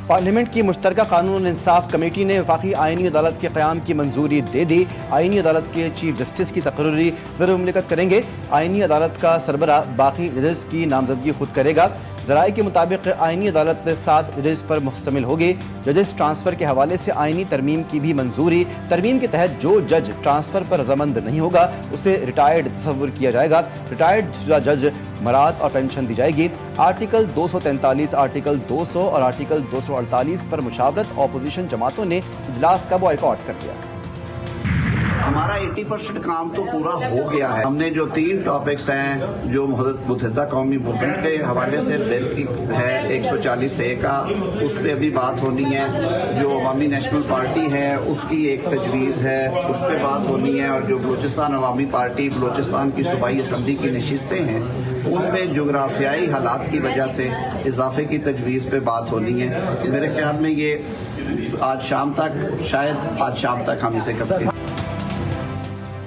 Parliament की मुश्तरका कानून और इंसाफ कमेटी ने वफाकी आइनी अदालत के क़याम की मंजूरी दे दी। आइनी अदालत के चीफ जस्टिस की तकर्री वज़ीर-ए-मुमलिकत करेंगे। आइनी अदालत का सरबरा बाकी जजेस की नामजदगी खुद करेगा। ज़राए के मुताबिक आइनी अदालत 7 जजेस पर मुश्तमिल होगी। जजेस ट्रांसफ़र के हवाले से आइनी तरमीम की भी मंजूरी। तरमीम के तहत जो जज ट्रांसफ़र पर रज़ामंद नहीं होगा उसे रिटायर्ड तस्वुर किया जाएगा। रिटायर्ड शुदा जज मराद और पेंशन दी जाएगी। आर्टिकल 243, आर्टिकल 200 और आर्टिकल 248 पर मुशावरत अपोजिशन जमातों ने इजलास का बॉयकॉट कर दिया। हमारा 80% काम तो पूरा हो गया है। हमने जो 3 टॉपिक्स हैं जो मुत्तहिदा कौमी मूवमेंट के हवाले से बिल की है 140A का, उस पर अभी बात होनी है। जो अवामी नेशनल पार्टी है उसकी एक तजवीज़ है, उस पर बात होनी है। और जो बलूचिस्तान अवामी पार्टी बलूचिस्तान की सूबाई असम्बली की नशिस्तें हैं उनमें जोग्राफियाई हालात की वजह से इजाफे की तजवीज़ पे बात होनी है। मेरे ख्याल में ये आज शाम तक हम इसे करेंगे।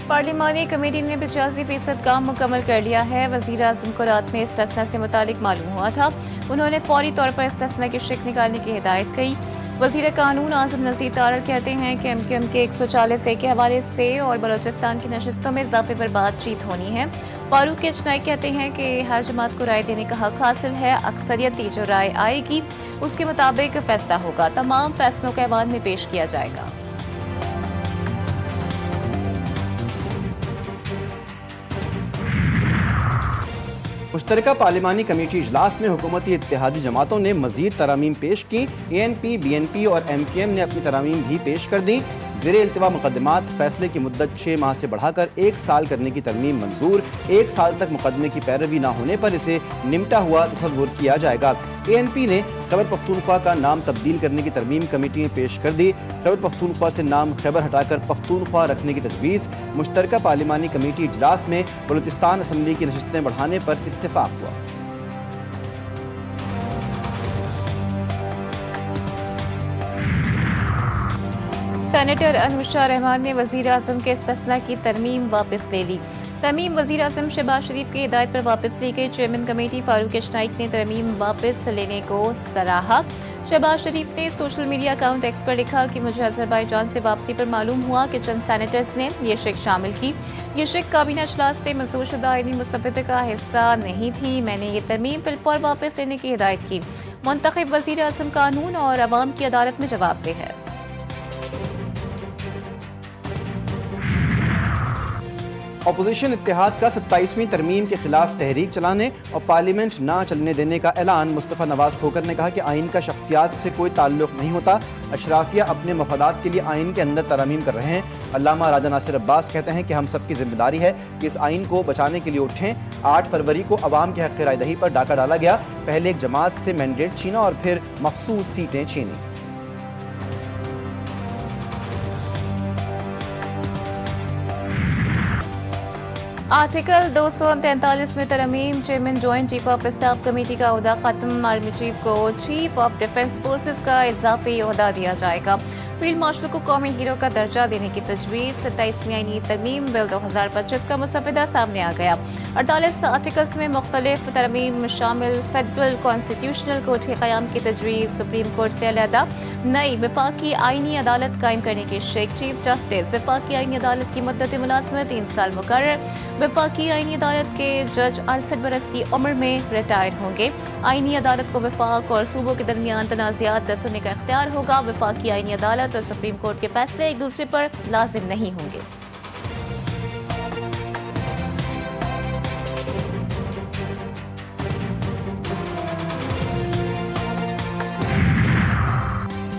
पार्लिमानी कमेटी ने 85% काम मुकम्मल कर लिया है। वज़ीर आज़म को रात में इस्तिस्ना से मुतालिक मालूम हुआ था। उन्होंने फौरी तौर पर इस्तिस्ना की शिक निकालने की हिदायत की। वज़ीर कानून आज़म नज़ीर तारड़ कहते हैं कि MQM के 140A के हवाले से और बलूचिस्तान की नशिस्तों में इजाफे पर बातचीत होनी है। फारूक इजनाई कहते हैं कि हर जमात को राय देने का हक हासिल है। अक्सरियती जो राय आएगी उसके मुताबिक फैसला होगा। तमाम फैसलों को ऐवान में पेश किया जाएगा। मुश्तरका पार्लिमानी कमेटी इजलास में हुकूमती इत्तेहादी जमातों ने मजीद तरामीम पेश की। ANP, BNP और MQM ने अपनी तरामीम भी पेश कर दी। ज़ेरे इल्तिवा मुकदमात फैसले की मुद्दत 6 माह से बढ़ाकर 1 साल करने की तरमीम मंजूर। 1 साल तक मुकदमे की पैरवी न होने पर इसे निमटा हुआ तस्वुर किया जाएगा। ANP ने खैबर पख्तूनख्वा का नाम तब्दील करने की तरमीम कमेटी में पेश कर दी। खैबर पख्तूनख्वा से नाम खैबर हटाकर पख्तूनख्वा रखने की तजवीज़। मुश्तरका पार्लिमानी कमेटी इजलास में बलूचिस्तान असम्बली की नशिस्तें बढ़ाने पर इत्तेफाक हुआ। सेनेटर अनुशा रहमान ने वज़ीर आज़म के इस्तिस्ना की तरमीम वापस ले ली। तरमीम वज़ीर आज़म शहबाज शरीफ की हिदायत पर वापस ली गई। चेयरमैन कमेटी फारूक इजनाई ने तरमीम वापस लेने को सराहा। शहबाज शरीफ ने सोशल मीडिया अकाउंट X पर लिखा कि मुझे अज़रबैजान से वापसी पर मालूम हुआ कि चंद सेनेटर्स ने ये शिक शामिल की। ये शिक काबीना इजलास से मंजूरशुदा आईनी मुसव्वदे का हिस्सा नहीं थी। मैंने ये तरमीम बिल पर वापस लेने की हिदायत की। मुंतखब वज़ीर आज़म कानून और अवाम की अदालत में जवाबदेह है। अपोजिशन इत्तेहाद का 27वीं तरमीम के खिलाफ तहरीक चलाने और पार्लियामेंट ना चलने देने का ऐलान। मुस्तफ़ा नवाज खोकर ने कहा कि आइन का शख्सियात से कोई ताल्लुक नहीं होता। अशराफिया अपने मफादात के लिए आइन के अंदर तरामीम कर रहे हैं। अल्लामा राजा नासिर अब्बास कहते हैं कि हम सबकी जिम्मेदारी है कि इस आइन को बचाने के लिए उठें। 8 फरवरी को अवाम के हक़ राय दही पर डाका डाला गया। पहले एक जमात से मैंडेट छीना और फिर मखसूस सीटें छीनी। आर्टिकल 243 में तरमीम। Chairman joint chief of staff committee का ओहदा खत्म। आर्मी चीफ को चीफ ऑफ डिफेंस फोर्सेस का इजाफी ओहदा दिया जाएगा। फील्ड मार्शल को कौमी हीरो का दर्जा देने की तजवीज़। 27वीं आईनी तरमीम बिल 2025 का मुसव्वदा सामने आ गया। 48 आर्टिकल्स में मुख्तलिफ तरमीम शामिल। फेडरल कॉन्स्टिट्यूशनल कोर्ट के क़याम की तजवीज़। सुप्रीम कोर्ट से अलहदा नई वफाकी आईनी अदालत कायम करने की शेख। चीफ जस्टिस वफाकी आईनी अदालत की मुद्दत मुलाज़मत 3 साल मुकर्रर। वफाकी आईनी अदालत के जज 68 बरस की उम्र में रिटायर होंगे। आईनी अदालत को वफाक और सूबों के दरमियान तनाज़ात सुनने का इख्तियार होगा। वफाकी आईनी अदालत और सुप्रीम कोर्ट के फैसले एक दूसरे पर लाजिम नहीं होंगे।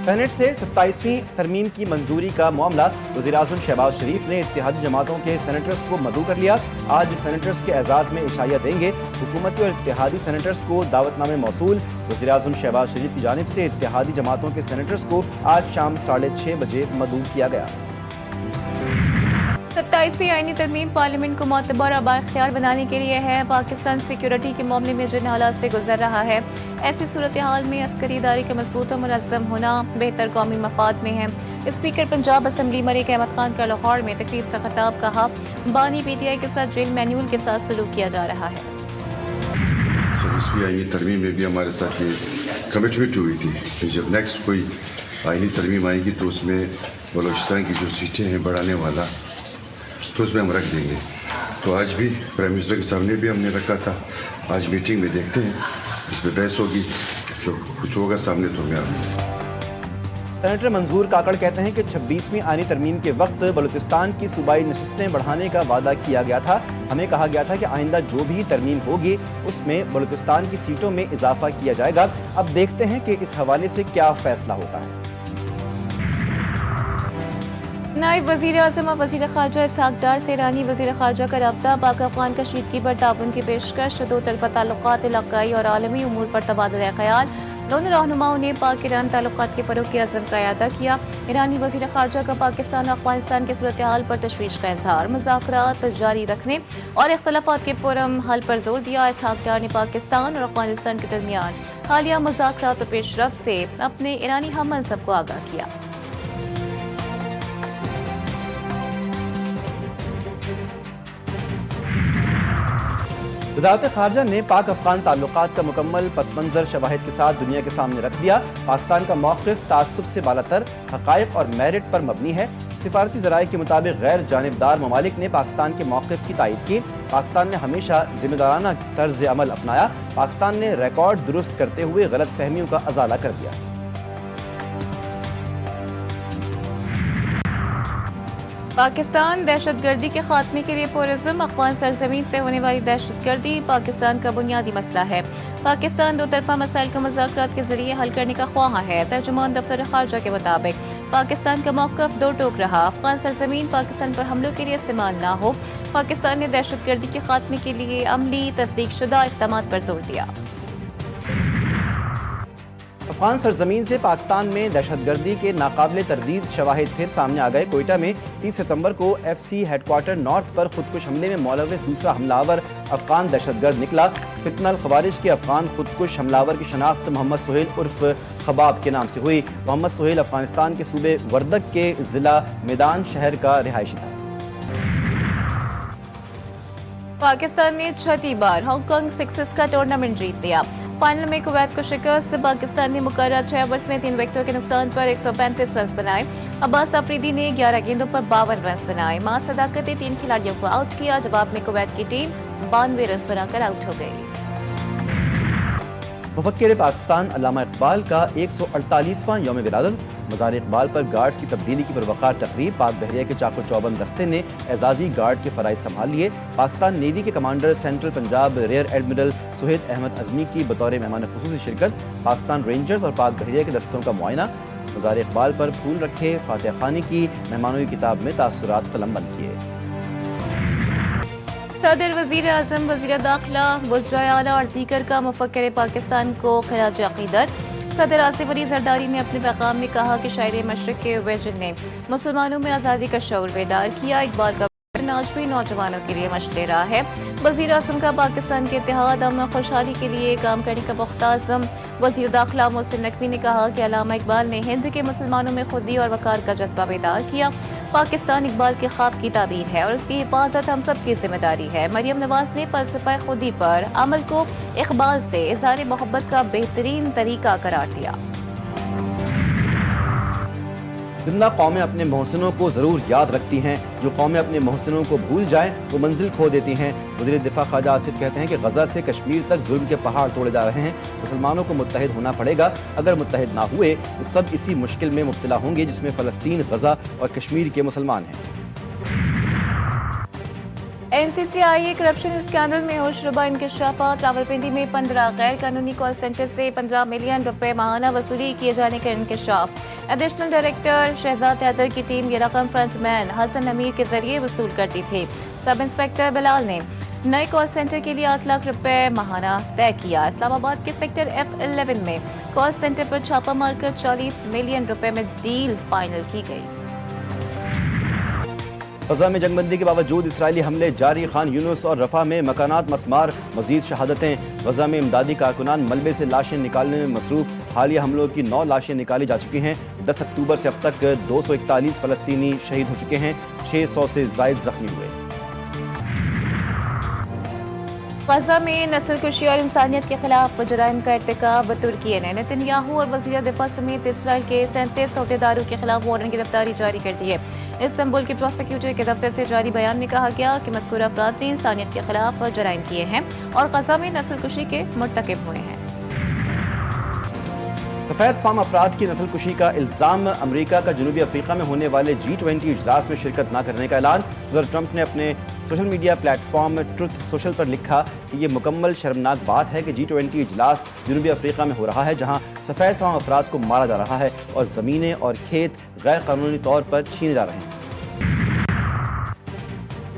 सेनेट से 27वीं तरमीम की मंजूरी का मामला। वज़ीर-ए-आज़म शहबाज शरीफ ने इत्तेहादी जमातों के सेनेटर्स को मदऊ कर लिया। आज सेनेटर्स के एजाज़ में इशाया देंगे। हुकूमती और इत्तेहादी सेनेटर्स को दावतनामे मौसूल। वज़ीर-ए-आज़म शहबाज शरीफ की जानिब से इत्तेहादी जमातों के सेनेटर्स को आज शाम 6:30 बजे मदऊ किया गया। 27वीं आईनी तरमीम पार्लियामेंट को मोतबर और बाइख्तियार बनाने के लिए है। पाकिस्तान सिक्योरिटी के मामले में जिन हालात से गुजर रहा है, ऐसी सूरत हाल में अस्करी इदारे का मजबूत और मुनज़्ज़म होना बेहतर कौमी मफाद में है। स्पीकर पंजाब असम्बली मलिक अहमद खान का लाहौर में तकरीब से खिताब। कहा, बानी PTI के साथ जेल मैनुअल के साथ सलूक किया जा रहा है। 27वीं आईनी तरमीम में भी हमारे साथ कमिटमेंट हुई थी कि जब नेक्स्ट कोई आईनी तरमीम आएगी तो उसमें बलूचिस्तान की जो सीटें हैं बढ़ाने वाला तो उसमें हम रख देंगे। तो आज भी प्राइम मिनिस्टर के सामने भी हमने रखा था। आज मीटिंग में देखते हैं, इसमें बहस होगी, जो कुछ होगा सामने तो हमें आगे। सेनेटर मंजूर काकड़ कहते हैं कि 26वीं आईनी तरमीम के वक्त बलूचिस्तान की सूबाई नशिस्तें बढ़ाने का वादा किया गया था। हमें कहा गया था कि आइंदा जो भी तरमीम होगी उसमें बलूचिस्तान की सीटों में इजाफा किया जाएगा। अब देखते हैं कि इस हवाले से क्या फैसला होता है। नायब वज़ीर आज़म और वज़ीर ख़ारजा इसहाक़ डार से ईरानी वज़ीर ख़ारजा का रब्ता पाक अफ़गान कशीदगी पर ताउन की पेशकश, दो तरफ़ा ताल्लुक़ात, इलाक़ाई और आलमी उमूर पर तबादला ख़याल। दोनों रहनुमाओं ने पाक ईरान ताल्लुक़ात के फ़रोग़ के अज़्म का इआदा किया। ईरानी वज़ीर ख़ारजा का पाकिस्तान और अफ़ग़ानिस्तान की सूरत हाल पर तशवीश का इज़हार, मुज़ाकरात जारी रखने और इख्तलाफ़ात के पुरअमन हल पर जोर दिया। इसहाक़ डार ने पाकिस्तान और अफ़ग़ानिस्तान के दरमियान हालिया मुज़ाकरात और पेशरफ्त से अपने ईरानी हम मनसब को आगाह किया। वज़ारत ख़ारजा ने पाक अफ़ग़ान ताल्लुक़ात का मुकम्मल पस मंज़र शवाहिद के साथ दुनिया के सामने रख दिया। पाकिस्तान का मौक़िफ़ तासुब से बालातर, हक़ाइक़ और मेरिट पर मबनी है। सिफारती ज़राए के मुताबिक गैर जानिबदार ममालिक ने पाकिस्तान के मौक़िफ़ की तायीद की। पाकिस्तान ने हमेशा ज़िम्मेदाराना तर्ज़ अमल अपनाया। पाकिस्तान ने रिकॉर्ड दुरुस्त करते हुए गलत फहमियों का अज़ाला कर दिया। पाकिस्तान दहशतगर्दी के खात्मे के लिए पुरअज़्म, अफ़ग़ान सरज़मीन से होने वाली दहशतगर्दी पाकिस्तान का बुनियादी मसला है। पाकिस्तान दो तरफ़ा मसाइल का मुज़ाकरात के ज़रिए हल करने का ख्वाह है। तर्जुमान दफ्तर ख़ारजा के मुताबिक पाकिस्तान का मौक़िफ़ दो टोक रहा। अफ़ग़ान सरज़मीन पाकिस्तान पर हमलों के लिए इस्तेमाल ना हो। पाकिस्तान ने दहशतगर्दी के खात्मे के लिए अमली तस्दीक शुदा इक़दामात पर जोर दिया। अफ़ग़ान सरजमीन से पाकिस्तान में दहशतगर्दी के नाकाबिले तरदीद शवाहिद फिर सामने आ गए। कोयटा में 30 सितंबर को FC हेडक्वार्टर नॉर्थ पर खुदकुश हमले में मुलव्वस दूसरा हमलावर अफ़ग़ान दहशतगर्द निकला। फितनल ख़वारिज के अफ़ग़ान खुदकुश हमलावर की शनाख्त मोहम्मद सुहेल उर्फ खबाब के नाम से हुई। मोहम्मद सुहेल अफ़ग़ानिस्तान के सूबे वर्दक के ज़िला मैदान शहर का रिहायशी था। पाकिस्तान ने छठी बार हांगकांग सिक्सेस का टूर्नामेंट जीत लिया। फाइनल में कुवैत को शिकस्त। पाकिस्तान ने मुकर्रर 6 ओवर्स में 3 विकेटों के नुकसान पर 135 रन बनाए। अब्बास अफरीदी ने 11 गेंदों पर 52 रन बनाए। मां सदाकत ने 3 खिलाड़ियों को आउट किया। जवाब में कुवैत की टीम 92 रन बनाकर आउट हो गई। मुफक्किर पाकिस्तान अल्लामा इकबाल का 148वां यौम विलादत। मज़ार इकबाल पर गार्ड्स की तब्दीली की परवकार तकरीब। पाक बहरिया के चाको चौबंद दस्ते ने एजाजी गार्ड के फ़राइज़ संभाल लिए। पाकिस्तान नेवी के commander central Punjab rear admiral Suhed Ahmed Azmi की बतौर मेहमान खुसूसी शिरकत। पाकिस्तान रेंजर्स और पाक बहरिया के दस्तों का मुआयना। मज़ार इकबाल पर फूल रखे। फातिहा खानी की मेहमानों की किताब में तासुरात कलमबंद किए। सदर, वज़ीर आज़म, वज़ीर दाखिला, वज़राए आला और दीगर का मुफक्किर पाकिस्तान को खिराज अक़ीदत। सदर आसिफ अली ज़रदारी ने अपने पैगाम में कहा कि शायर मशरिक़ के विजन ने मुसलमानों में आज़ादी का शऊर बेदार किया। इकबाल का विजन आज भी नौजवानों के लिए मशक़ ले रहा है। वज़ीर आज़म का पाकिस्तान के इत्तेहाद, अमन और खुशहाली के लिए काम करने का पुख्ता अज़्म। वज़ीर दाखिला मोहसिन नकवी ने कहा कि अल्लामा इकबाल ने हिंद के मुसलमानों में खुदी और वक़ार का जज्बा बेदार किया। पाकिस्तान इकबाल के ख्वाब की ताबीर है और उसकी हिफाजत हम सब की जिम्मेदारी है। मरियम नवाज ने फ़लसफ़ा खुदी पर अमल को इक़बाल से इज़हार मोहब्बत का बेहतरीन तरीका करार दिया। जिंदा कौमें अपने मोहसिनों को ज़रूर याद रखती हैं। जो कौमें अपने मोहसिनों को भूल जाएं वो मंजिल खो देती हैं। वज़ीर दिफा ख्वाजा आसिफ कहते हैं कि गज़ा से कश्मीर तक जुल्म के पहाड़ तोड़े जा रहे हैं। मुसलमानों को मुत्तहिद होना पड़ेगा। अगर मुत्तहिद ना हुए तो सब इसी मुश्किल में मुब्तला होंगे जिसमें फ़लस्तीन, गज़ा और कश्मीर के मुसलमान हैं। NCCIA करप्शन स्कैंडल में होशरुबा इंकशाफात। रावलपिंडी में 15 गैर कानूनी कॉल सेंटर से 15 मिलियन रुपए माहाना वसूली किए जाने का इंकशाफ। एडिशनल डायरेक्टर शहजाद हैदर की टीम ये रकम फ्रंटमैन हसन अमीर के जरिए वसूल करती थी। सब इंस्पेक्टर बिलाल ने नए कॉल सेंटर के लिए 8 लाख रुपए माहाना तय किया। इस्लामाबाद के सेक्टर F11 में कॉल सेंटर पर छापा मारकर 40 मिलियन रुपए में डील फाइनल की गई। गज़ा में जंगबंदी के बावजूद इसराइली हमले जारी। खान यूनुस और रफा में मकानात मस्मार। मजीद शहादतें। गज़ा में इमदादी कारकुनान मलबे से लाशें निकालने में मसरूफ। हालिया हमलों की 9 लाशें निकाली जा चुकी हैं। 10 अक्टूबर से अब तक 241 फ़लस्तीनी शहीद हो चुके हैं। 600 से ज़ायद जख्मी हुए। غزہ میں نسل کشی اور انسانیت کے خلاف جرائم کا ارتکاب ترکی نے نیتنیاہو اور وزیر دفاع سمیت اسرائیل کے 37 عہدیداروں کے خلاف وارنٹ گرفتاری جاری کر دی ہے۔ استنبول کے پروسیکیوٹر کے دفتر سے جاری بیان میں کہا گیا کہ مذکورہ افراد نے انسانیت کے خلاف جرائم کیے ہیں اور غزہ میں نسل کشی کے مرتکب ہوئے ہیں۔ سفید فام افراد کی نسل کشی کا الزام، امریکہ کا جنوبی افریقہ میں ہونے والے G20 اجلاس میں شرکت نہ کرنے کا اعلان۔ صدر ٹرمپ نے اپنے social media platform truth social پر لکھا کہ یہ مکمل شرمناک بات ہے کہ G20 اجلاس جنوبی افریقہ میں ہو رہا ہے جہاں سفید فام افراد کو مارا جا رہا ہے اور زمینیں اور کھیت غیر قانونی طور پر چھینے جا رہے ہیں۔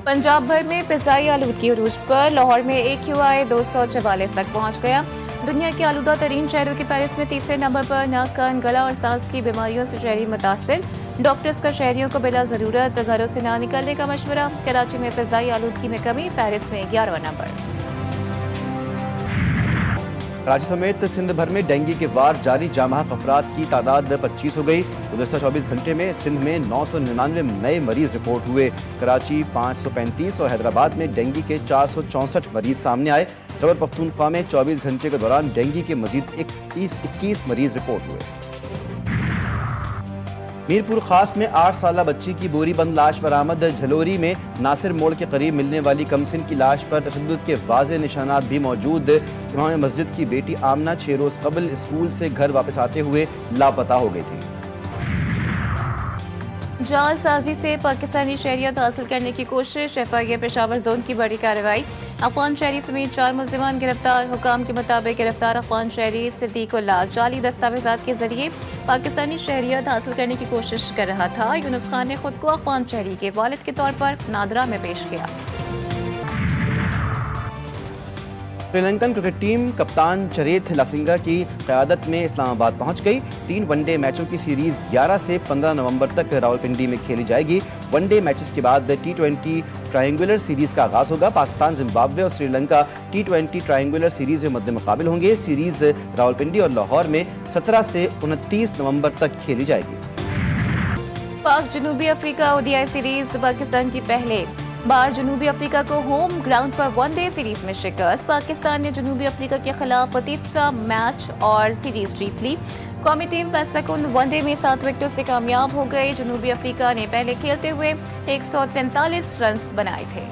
پنجاب بھر میں فضائی آلودگی عروج پر، لاہور میں AQI 244 تک پہنچ گیا۔ دنیا کے آلودہ ترین شہروں کی فہرست میں تیسرے نمبر پر ناک کان گلا اور سانس کی بیماریوں سے شہری متاثر۔ ڈاکٹرز کا شہریوں کو بلا ضرورت گھروں سے نہ نکلنے کا مشورہ۔ کراچی میں فضائی آلودگی میں کمی، فہرست میں 11واں نمبر۔ کراچی سمیت سندھ بھر میں ڈینگی کے وار جاری، جامحق افراد کی تعداد 25 ہو گئی۔ گزشتہ 24 گھنٹے میں سندھ میں 999 نئے مریض رپورٹ ہوئے۔ کراچی 535 اور حیدرآباد میں ڈینگی کے 464 مریض سامنے آئے۔ خیبر پختونخوا میں 24 گھنٹے کے دوران ڈینگی کے مزید 21 مریض رپورٹ ہوئے۔ میرپور خاص میں 8 سالہ بچی کی بوری بند لاش برآمد۔ جھلوری میں ناصر موڑ کے قریب ملنے والی کمسن کی لاش پر تشدد کے واضح نشانات بھی موجود۔ امام مسجد کی بیٹی آمنہ 6 روز قبل اسکول سے گھر واپس آتے ہوئے لاپتہ ہو گئی تھی۔ جعل سازی سے پاکستانی شہریت حاصل کرنے کی کوشش، FIA پشاور زون کی بڑی کارروائی۔ افغان شہری سمیت 4 ملزمان گرفتار۔ حکام کے مطابق گرفتار افغان شہری صدیق اللہ جعلی دستاویزات کے ذریعے پاکستانی شہریت حاصل کرنے کی کوشش کر رہا تھا۔ یونس خان نے خود کو افغان شہری کے والد کے طور پر نادرا میں پیش کیا۔ سری لنکن کرکٹ ٹیم کپتان چریتھ لاسنگا کی قیادت میں اسلام آباد پہنچ گئی۔ 3 ون ڈے میچوں کی سیریز 11 سے 15 نومبر تک راولپنڈی میں کھیلی جائے گی۔ ون ڈے میچز کے بعد T20 ٹرائنگولر سیریز کا آغاز ہوگا۔ پاکستان، زمبابوے اور Sri Lanka T20 triangular series میں مد مقابل ہوں گے۔ سیریز راولپنڈی اور لاہور میں 17 سے 29 نومبر تک کھیلی جائے گی۔ پاک جنوبی افریقہ ODI سیریز، پاکستان کی پہلے بار جنوبی افریقہ کو ہوم گراؤنڈ پر ون ڈے سیریز میں شکست۔ پاکستان نے جنوبی افریقہ کے خلاف 30واں میچ اور سیریز جیت لی۔ قومی ٹیم 65 ون ڈے میں 7 وکٹوں سے کامیاب ہو گئی۔ جنوبی افریقہ نے پہلے کھیلتے ہوئے 143 رنز بنائے تھے۔